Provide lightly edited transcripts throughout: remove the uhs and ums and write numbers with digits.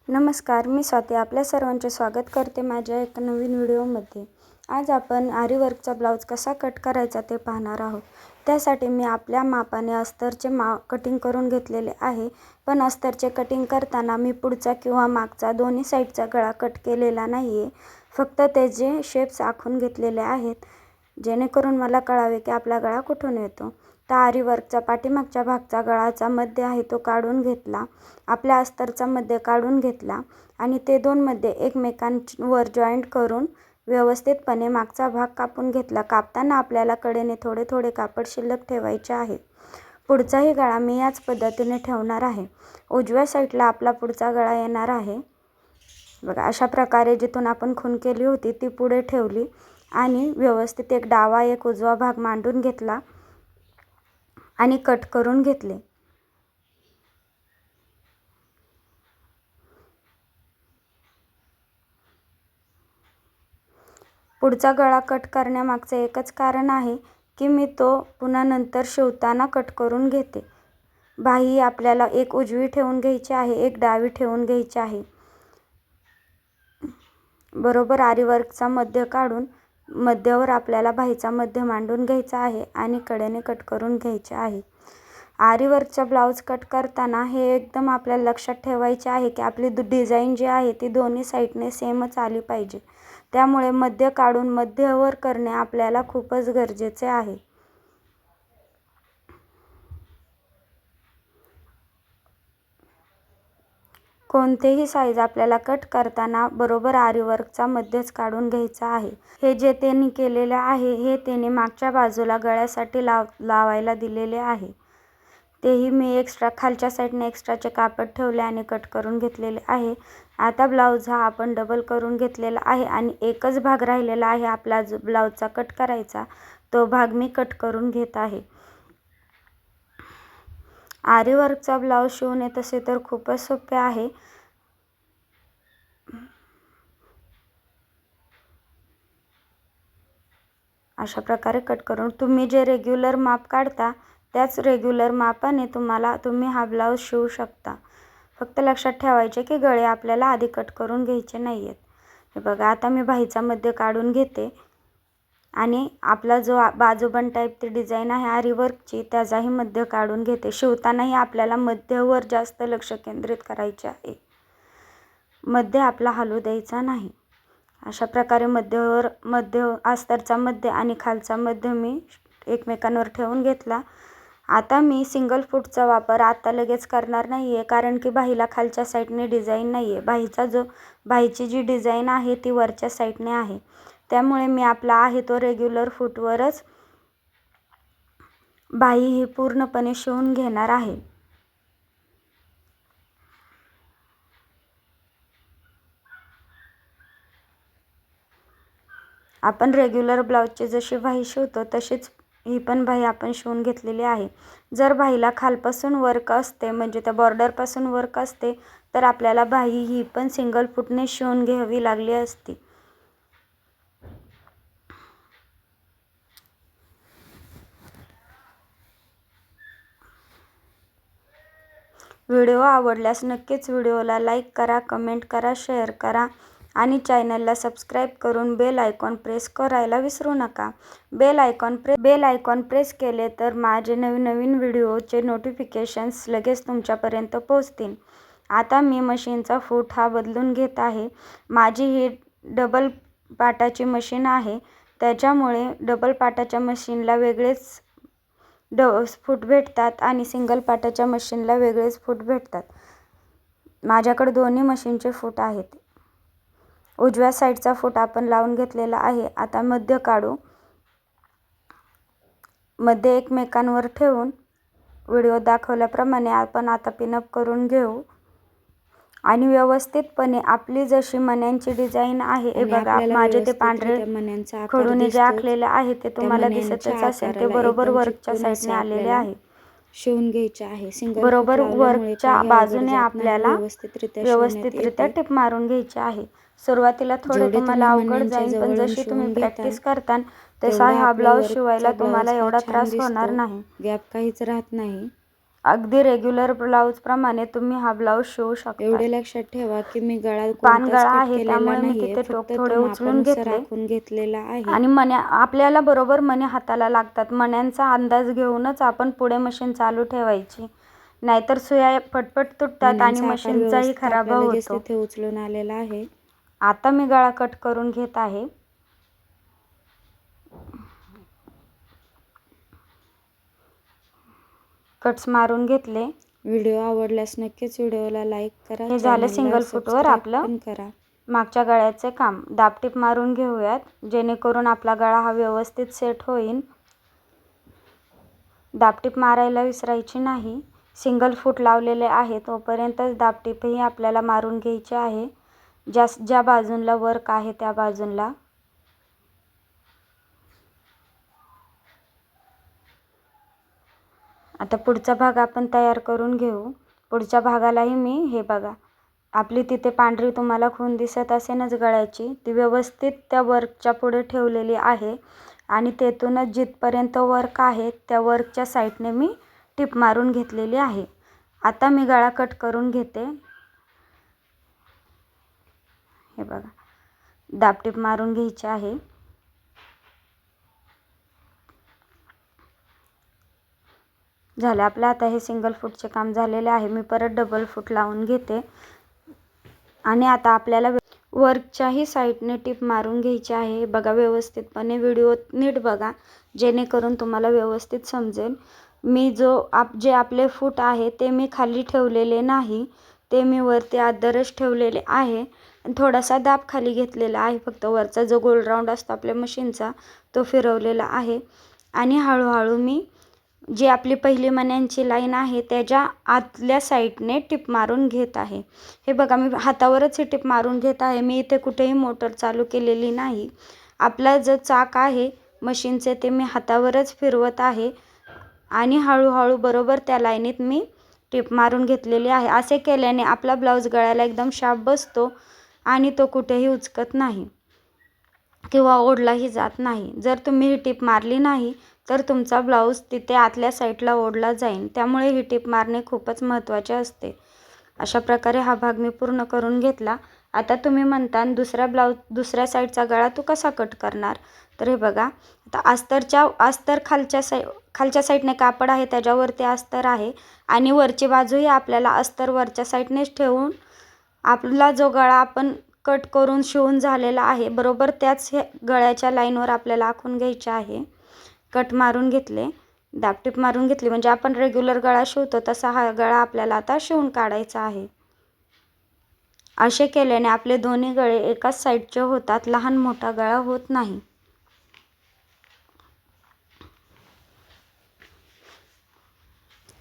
नमस्कार, मी स्वाती आपल्या सर्वांचे स्वागत करते माझ्या एका नवीन व्हिडिओमध्ये। आज आपण आरी वर्कचा ब्लाऊज कसा कट करायचा ते पाहणार आहोत। त्यासाठी मी आपल्या मापाने अस्तरचे कटिंग करून घेतलेले आहे। पण अस्तरचे कटिंग करताना मी पुढचा किंवा मागचा दोन्ही साईडचा गळा कट केलेला नाही आहे, फक्त त्याचे शेप्स आखून घेतलेले आहेत, जेणेकरून मला कळावे की आपला गळा कुठून येतो। तर आरी वर्कचा पाठीमागच्या भागचा गळाचा मध्य आहे तो काढून घेतला, आपल्या अस्तरचा मध्य काढून घेतला आणि ते दोन मध्ये एकमेकांवर जॉईंट करून व्यवस्थितपणे मागचा भाग कापून घेतला। कापताना आपल्याला कडेने थोडे थोडे कापड शिल्लक ठेवायचे आहे। पुढचाही गळा मी याच पद्धतीने ठेवणार आहे। उजव्या साईडला आपला पुढचा गळा येणार आहे। बघा, अशा प्रकारे जिथून आपण खून केली होती ती पुढे ठेवली आणि व्यवस्थित एक डावा एक उजवा भाग मांडून घेतला आणि कट करून घेतले। पुढचा गळा कट करण्यामागचे एकच कारण आहे की मी तो पुन्हा नंतर शिवताना कट करून घेते। बाही आपल्याला एक उजवी ठेवून घ्यायची आहे, एक डावी ठेवून घ्यायची आहे। बरोबर आरी वर्कचा मध्य काढून मध्यावर आपल्याला बाहीचा मध्य मांडून घ्यायचा आहे आणि कडेने कट करून घ्यायचे आहे। आरी वर्कचा ब्लाऊज कट करताना हे एकदम आपल्याला लक्षात ठेवायचे आहे की आपली डिझाईन जी आहे ती दोन्ही साईडने सेमच आली पाहिजे। त्यामुळे मध्य काढून मध्यवर करणे आपल्याला खूपच गरजेचे आहे। कोणतेही साईज आपल्याला कट करताना बरोबर आरी वर्कचा मध्यच काढून घ्यायचा आहे। हे जे त्यांनी केलेले आहे हे त्यांनी मागच्या बाजूला गळ्यासाठी लावायला दिलेले आहे। तेही मी एक्स्ट्रा खालच्या साईडने एक्स्ट्राचे कापड ठेवले आणि कट करून घेतलेले आहे। आता ब्लाऊज हा आपण डबल करून घेतलेला आहे आणि एकच भाग राहिलेला आहे आपला जो ब्लाऊजचा कट करायचा, तो भाग मी कट करून घेत आहे। आरी वर्कचा ब्लाऊज शिवणे तसे तर खूपच सोपे आहे। अशा प्रकारे कट करून तुम्ही जे रेग्युलर माप काढता त्याच रेग्युलर मापाने तुम्ही हा ब्लाऊज शिवू शकता। फक्त लक्षात ठेवायचे की गळे आपल्याला आधी कट करून घ्यायचे नाही आहेत। हे बघा, आता मी बाहीचा मध्य काढून घेते आणि आपला जो बाजूबंद टाईप ती डिझाईन आहे आरी वर्कची त्याचाही मध्य काढून घेते। शिवतानाही आपल्याला मध्यावर जास्त लक्ष केंद्रित करायचे आहे, मध्य आपला हलू द्यायचा नाही। अशा प्रकारे मध्य अस्तरचा मध्य आणि खालचा मध्य मी एकमेकांवर ठेवून घेतला। आता मी सिंगल फूटचा वापर आता लगेच करणार नाही आहे, कारण की बाहीला खालच्या साईडने डिझाईन नाही आहे। बाहीची जी डिझाईन आहे ती वरच्या साईडने आहे, त्यामुळे मी आपला आहे तो रेग्युलर फूटवरच बाही ही पूर्णपणे शिवून घेणार आहे। आपण रेग्युलर ब्लाऊजची जशी बाही शिवतो तशीच ही पण बाही आपण शिवून घेतलेली आहे। जर बाहीला खालपासून वर्क असते म्हणजे त्या बॉर्डरपासून वर्क असते तर आपल्याला बाही ही पण सिंगल फूटने शिवून घ्यावी लागली असती। व्हिडिओ आवडल्यास नक्कीच व्हिडिओला लाईक करा, कमेंट करा, शेअर करा आणि चॅनलला सबस्क्राईब करून बेल आयकॉन प्रेस करायला विसरू नका। बेल आयकॉन प्रेस केले तर माझे नवीन व्हिडिओचे नोटिफिकेशन्स लगेच तुमच्यापर्यंत पोहोचतील। आता मी मशीनचा फूट हा बदलून घेत आहे। माझी ही डबल पाटाची मशीन आहे, त्याच्यामुळे डबल पाटाच्या मशीनला वेगळेच फूट भेटतात आणि सिंगल पाटाच्या मशीनला वेगळेच फूट भेटतात। माझ्याकडे दोन्ही मशीनचे फूट आहेत। उजव्या साईडचा फूट आपण लावून घेतलेला आहे। आता मध्य काढू, मध्य एकमेकांवर ठेवून व्हिडिओ दाखवल्याप्रमाणे आपण आता पिनअप करून घेऊ आणि व्यवस्थितपणे आपली जशी मण्यांची डिझाईन आहे, हे बघा माझे ते पांढरे खडूने जे आखलेले आहे ते तुम्हाला दिसतच असेल, ते बरोबर वर्कच्या साईडने आलेले आहे। शिवून घ्यायचे आहे। बरोबर वर्कच्या बाजूने आपल्याला व्यवस्थितरित्या टिप मारून घ्यायची आहे। सुरुवातीला थोडे तुम्हाला अवघड जाईल, पण जशी तुम्ही प्रॅक्टिस करता तसा हा ब्लाऊज शिवायला तुम्हाला एवढा त्रास होणार नाही। गॅप काहीच राहत नाही अगदी रेग्युलर ब्लाऊजप्रमाणे तुम्ही हा ब्लाऊज शिवू शकता. एवढे लक्षात ठेवा की मी गळा पान कोणताच गळा कट आहे केलेला त्यामुळे मी नाहीये, तिथे फक्त टोक तो थोडे उचलून मापानुसार घेतले आखून घेतलेला आहे. आणि मण्या आपल्याला बरोबर मणे हाताला लागतात. मण्यांचा अंदाज घेऊनच आपण पुढे मशीन चालू ठेवायची, नाहीतर सुया पटपट तुटतात आणि मण्यांचा आकार मशीनचाही व्यवस्थित खराब आपल्याला लगेच होतो. तिथे उचलून आलेला आहे. आता मी गळा कट करून घेत आहे. कट्स मारून घेतले. व्हिडिओ आवडल्यास नक्कीच व्हिडिओला लाईक करा, हे झालं चॅनलला सिंगल फूटवर सबस्क्राईब आपलं पण करा. मागच्या गळ्याचे काम. दाबटीप मारून घेऊयात, जेणेकरून आपला गळा हा व्यवस्थित सेट होईल. दाबटीप मारायला विसरायची नाही. सिंगल फूट लावलेले आहे तोपर्यंतच दाबटीपही आपल्याला मारून घ्यायची आहे, ज्या बाजूला वर्क आहे त्या बाजूला. आता पुढचा भाग आपण तयार करून घेऊ. पुढच्या भागालाही मी हे बघा, आपली तिथे पांढरी तुम्हाला खूण दिसत असेलच गळ्याची, ती व्यवस्थित त्या वर्कच्या पुढे ठेवलेली आहे आणि तेथूनच जिथपर्यंत वर्क आहे त्या वर्कच्या साईडने मी टिप मारून घेतलेली आहे. आता मी गळा कट करून घेते. हे बघा, दाबटीप मारून घ्यायची आहे. झालं आपलं. आता हे सिंगल फूटचे काम झालेले आहे. मी परत डबल फूट लावून घेते आणि आता आपल्याला वर्कच्याही साईडने टिप मारून घ्यायची आहे. बघा व्यवस्थितपणे, व्हिडिओ नीट बघा जेणेकरून तुम्हाला व्यवस्थित समजेल. मी जे आपले फूट आहे ते मी खाली ठेवलेले नाही, ते मी वरती आदरच ठेवलेले आहे. थोडासा दाब खाली घेतलेला आहे, फक्त वरचा जो गोल राऊंड असतो आपल्या मशीनचा तो फिरवलेला आहे. आणि हळूहळू मी जी आपली पहिली मण्यांची लाईन आहे त्याच्या आतल्या साईडने टिप मारून घेत आहे. हे बघा, मी हातावरच ही टिप मारून घेत आहे. मी इथे कुठेही मोटर चालू केलेली नाही. आपला जो चाक आहे मशीनचे ते मी हातावरच फिरवत आहे आणि हळूहळू बरोबर त्या लाईनीत मी टिप मारून घेतलेली आहे. असे केल्याने आपला ब्लाऊज गळ्याला एकदम शाप बसतो आणि तो कुठेही उचकत नाही किंवा ओढलाही जात नाही. जर तुम्ही ही टिप मारली नाही तर तुमचा ब्लाऊज तिथे आतल्या साईडला ओढला जाईल. त्यामुळे ही टिप मारणे खूपच महत्त्वाचे असते. अशा प्रकारे हा भाग मी पूर्ण करून घेतला. आता तुम्ही म्हणता दुसऱ्या साईडचा गळा तू कसा कट करणार? तर हे बघा, आता अस्तर खालच्या साईडने कापड आहे त्याच्यावरती अस्तर आहे आणि वरची बाजूही आपल्याला अस्तर वरच्या साईडनेच ठेवून आपला जो गळा आपण कट करून शिवून झालेला आहे बरोबर त्याच गळ्याच्या लाईनवर आपल्याला आखून घ्यायचे आहे. कट मारून घेतले, दाबटीप मारून घेतली, म्हणजे आपण रेग्युलर गळा शिवतो तसा हा गळा आपल्याला आता शिवून काढायचा आहे. असे केल्याने आपले दोन्ही गळे एकाच साईडचे होतात, लहान मोठा गळा होत नाही.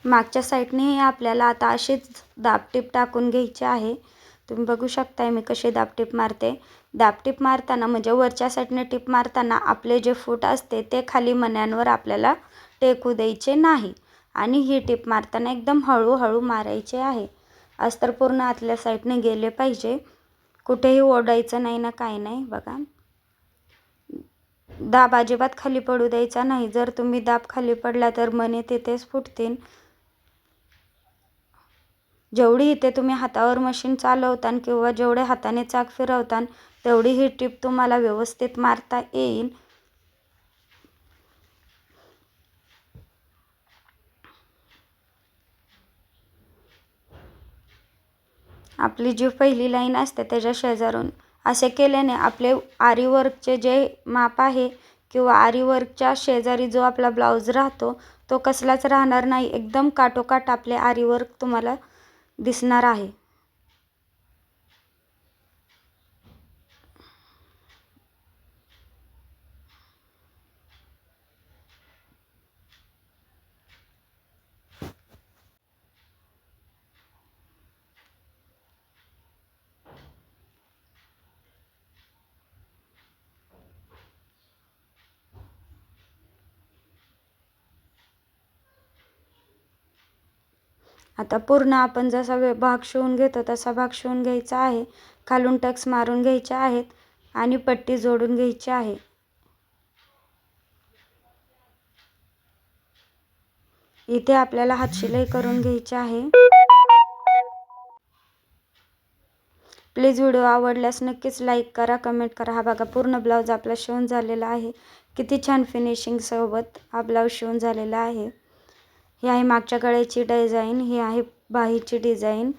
मागच्या साईडनेही आपल्याला आता अशीच दाबटीप टाकून घ्यायची आहे. तुम्ही बघू शकताय मी कशी दाबटीप मारते. दाबटीप मारताना म्हणजे वरच्या साईडने टीप मारताना आपले जे फूट असते ते खाली मण्यांवर आपल्याला टेकू द्यायचे नाही आणि ही टीप मारताना एकदम हळूहळू मारायचे आहे. अस्तर पूर्ण आतल्या साईडने गेले पाहिजे, कुठेही ओढायचं नाही ना काही नाही. बघा, दाब अजिबात खाली पडू द्यायचा नाही. जर तुम्ही दाब खाली पडला तर मणी तिथेच फुटतील. जेवढी इथे तुम्ही हातावर मशीन चालवतान किंवा जेवढे हाताने चाक फिरवतान तेवढी ही टीप तुम्हाला व्यवस्थित मारता येईल. आपली जी पहिली लाईन असते त्याच्या शेजारून असे केल्याने आपले आरी वर्कचे जे माप आहे किंवा आरी वर्कच्या शेजारी जो आपला ब्लाऊज राहतो तो कसलाच राहणार नाही. एकदम काटोकाट आपले आरी वर्क तुम्हाला दिसणार आहे. आता पूर्ण आपण जसा भाग शिवून घेतो तसा भाग शिवून घ्यायचा आहे. खालून टक्स मारून घ्यायचे आहेत आणि पट्टी जोडून घ्यायची आहे. इथे आपल्याला हात शिलाई करून घ्यायची आहे. प्लीज व्हिडिओ आवडल्यास नक्कीच लाईक करा, कमेंट करा. हा बघा पूर्ण ब्लाऊज आपला शिवून झालेला आहे. किती छान फिनिशिंग सोबत हा ब्लाऊज शिवून झालेला आहे. ही आहे मागच्या गळ्याची डिझाईन, ही आहे बाहीची डिझाईन.